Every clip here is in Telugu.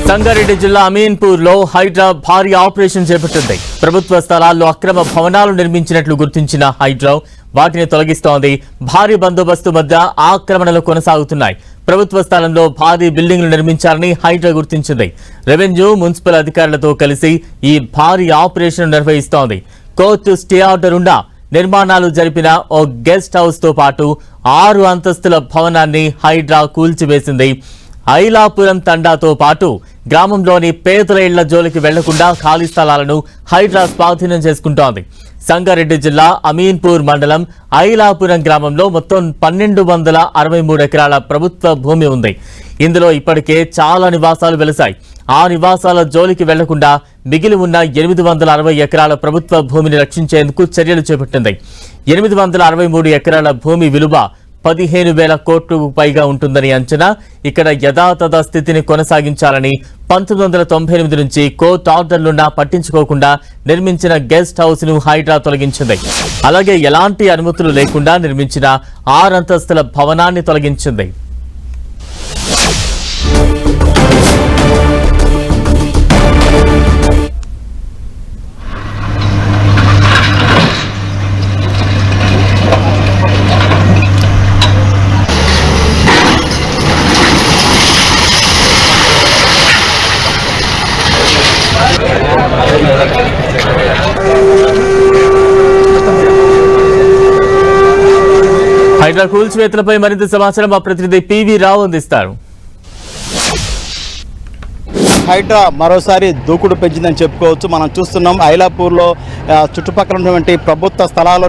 సంగారెడ్డి జిల్లా అమీన్పూర్లో హైడ్రా భారీ ఆపరేషన్ చేపట్టింది. ప్రభుత్వ స్థలాల్లో అక్రమ భవనాలు నిర్మించినట్లు గుర్తించిన హైడ్రా వాటిని తొలగిస్తోంది. భారీ బందోబస్తు మధ్య ఆక్రమణలు కొనసాగుతున్నాయి. ప్రభుత్వ స్థలంలో భారీ బిల్డింగ్లు నిర్మించాలని హైడ్రా గుర్తించింది. రెవెన్యూ, మున్సిపల్ అధికారులతో కలిసి ఈ భారీ ఆపరేషన్ నిర్వహిస్తోంది. కోర్టు స్టే ఆర్డర్ ఉన్న నిర్మాణాలు జరిపిన ఓ గెస్ట్ హౌస్ తో పాటు 6 అంతస్తుల భవనాన్ని హైడ్రా కూల్చివేసింది. ఐలాపురం తండాతో పాటు గ్రామంలోని పేదల ఇళ్ల జోలికి వెళ్లకుండా ఖాళీ స్థలాలను హైడ్రా స్వాధీనం చేసుకుంటోంది. సంగారెడ్డి జిల్లా అమీన్పూర్ మండలం ఐలాపురం గ్రామంలో మొత్తం 1263 ఎకరాల ప్రభుత్వ భూమి ఉంది. ఇందులో ఇప్పటికే చాలా నివాసాలు వెలిశాయి. ఆ నివాసాల జోలికి వెళ్లకుండా మిగిలి ఉన్న 860 ఎకరాల ప్రభుత్వ భూమిని రక్షించేందుకు చర్యలు చేపట్టింది. 863 ఎకరాల భూమి విలువ 15,000 కోట్లకు పైగా ఉంటుందని అంచనా. ఇక్కడ యథాతథ స్థితిని కొనసాగించాలని 1998 నుంచి కోర్టు ఆర్డర్లున్నా పట్టించుకోకుండా నిర్మించిన గెస్ట్ హౌస్ ను హైడ్రా తొలగించింది. అలాగే ఎలాంటి అనుమతులు లేకుండా నిర్మించిన 6 అంతస్తుల భవనాన్ని తొలగించింది. హైడ్రా కూల్చివేతలపై మరింత సమాచారం మా ప్రతినిధి పివి రావు అందిస్తారు. హైడ్రా మరోసారి దూకుడు పెంచిందని చెప్పుకోవచ్చు. మనం చూస్తున్నాం ఐలాపూర్లో చుట్టుపక్కల ఉన్నటువంటి ప్రభుత్వ స్థలాల్లో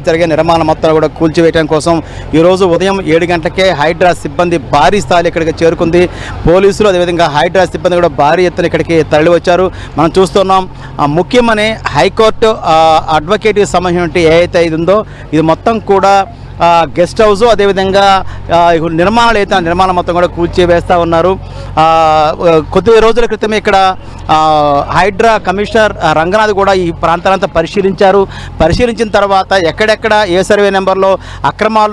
జరిగే నిర్మాణం మొత్తం కూడా కూల్చివేయడం కోసం ఈరోజు ఉదయం 7 గంటలకే హైడ్రా సిబ్బంది భారీ స్థాయిలో ఇక్కడికి చేరుకుంది. పోలీసులు అదేవిధంగా హైడ్రా సిబ్బంది కూడా భారీ ఎత్తున ఇక్కడికి తరలి వచ్చారు. మనం చూస్తున్నాం ముఖ్యమని హైకోర్టు అడ్వకేట్కి సంబంధించినటువంటి ఏదైతే ఇది ఉందో ఇది మొత్తం కూడా గెస్ట్ హౌస్ అదేవిధంగా నిర్మాణాలు అయితే నిర్మాణం మొత్తం కూడా కూల్చివేస్తూ ఉన్నారు. కొద్ది రోజుల క్రితమే ఇక్కడ హైడ్రా కమిషనర్ రంగనాథ్ కూడా ఈ ప్రాంతాలంతా పరిశీలించిన తర్వాత ఎక్కడెక్కడ ఏ సర్వే నెంబర్లో అక్రమ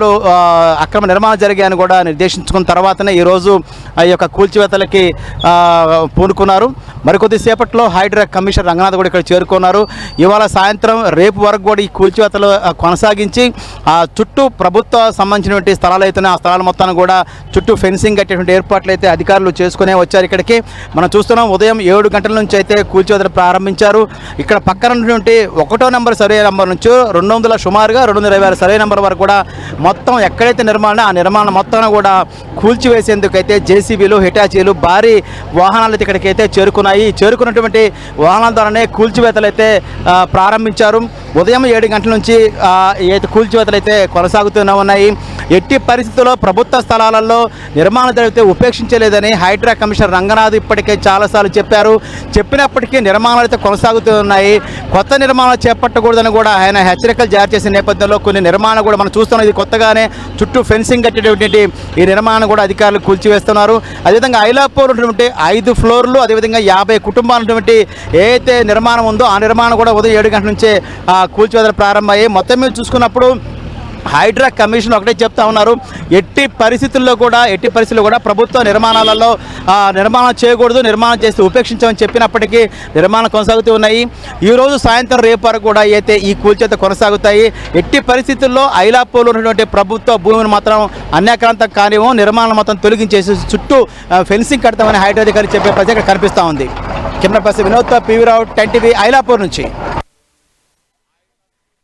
నిర్మాణాలు జరిగాయని కూడా నిర్దేశించుకున్న తర్వాతనే ఈరోజు ఈ యొక్క కూల్చివేతలకి పూనుకున్నారు. మరికొద్దిసేపట్లో హైడ్రా కమిషనర్ రంగనాథ్ కూడా ఇక్కడ చేరుకున్నారు. ఇవాళ సాయంత్రం రేపు వరకు కూడా ఈ కూల్చివేతలు కొనసాగించి చుట్టూ ప్రభుత్వ సంబంధించినటువంటి స్థలాలు అయితే ఆ స్థలాల మొత్తాన్ని కూడా చుట్టూ ఫెన్సింగ్ కట్టేటువంటి ఏర్పాట్లు అయితే అధికారులు చేసుకునే వచ్చారు. ఇక్కడికి మనం చూస్తున్నాం ఉదయం 7 గంటల నుంచి అయితే కూల్చివేతలు ప్రారంభించారు. ఇక్కడ పక్కన ఉన్నటువంటి 1వ నెంబర్ సర్వే నెంబర్ నుంచి 226 సర్వే నెంబర్ వరకు కూడా మొత్తం ఎక్కడైతే ఆ నిర్మాణం మొత్తం కూడా కూల్చివేసేందుకు అయితే జేసీబీలు, హిటాచీలు, భారీ వాహనాలు అయితే ఇక్కడికైతే చేరుకున్నటువంటి వాహనాల ద్వారానే కూల్చివేతలు అయితే ప్రారంభించారు. ఉదయం 7 గంటల నుంచి కూల్చివేతలు అయితే కొనసాగుతూనే ఉన్నాయి. ఎట్టి పరిస్థితుల్లో ప్రభుత్వ స్థలాలలో నిర్మాణం జరిగితే ఉపేక్షించలేదని హైడ్రా కమిషనర్ రంగనాథ్ ఇప్పటికే చాలాసార్లు చెప్పినప్పటికీ నిర్మాణాలు అయితే కొనసాగుతూ ఉన్నాయి. కొత్త నిర్మాణాలు చేపట్టకూడదని కూడా ఆయన హెచ్చరికలు జారీ చేసిన నేపథ్యంలో కొన్ని నిర్మాణాలు కూడా మనం చూస్తున్నాం. ఇది కొత్తగానే చుట్టూ ఫెన్సింగ్ కట్టేటువంటి ఈ నిర్మాణం కూడా అధికారులు కూల్చివేస్తున్నారు. అదేవిధంగా ఐలాపూర్ ఉన్నటువంటి 5 ఫ్లోర్లు అదేవిధంగా 50 కుటుంబాలు ఉన్నటువంటి ఏదైతే నిర్మాణం ఉందో ఆ నిర్మాణం కూడా ఉదయం 7 గంటల నుంచే కూల్చివేతలు ప్రారంభమయ్యాయి. మొత్తం మీద చూసుకున్నప్పుడు హైడ్రా కమిషన్ ఒకటే చెప్తా ఉన్నారు, ఎట్టి పరిస్థితుల్లో కూడా ప్రభుత్వ నిర్మాణాలలో నిర్మాణం చేయకూడదు, నిర్మాణం చేస్తే ఉపేక్షించమని చెప్పినప్పటికీ నిర్మాణం కొనసాగుతూ ఉన్నాయి. ఈరోజు సాయంత్రం రేపు వరకు కూడా అయితే ఈ కూల్చివేత కొనసాగుతాయి. ఎట్టి పరిస్థితుల్లో ఐలాపూర్లో ఉన్నటువంటి ప్రభుత్వ భూమిని మాత్రం అన్యాక్రాంతం కానివ్వం, నిర్మాణం మొత్తం తొలగించేసి చుట్టూ ఫెన్సింగ్ కడతామని హైడ్రా అధికారి చెప్పే పరిస్థితి కనిపిస్తూ ఉంది. కెమెరా పర్సన్ వినోద్, పివి రావు, 10 టీవీ, ఐలాపూర్ నుంచి.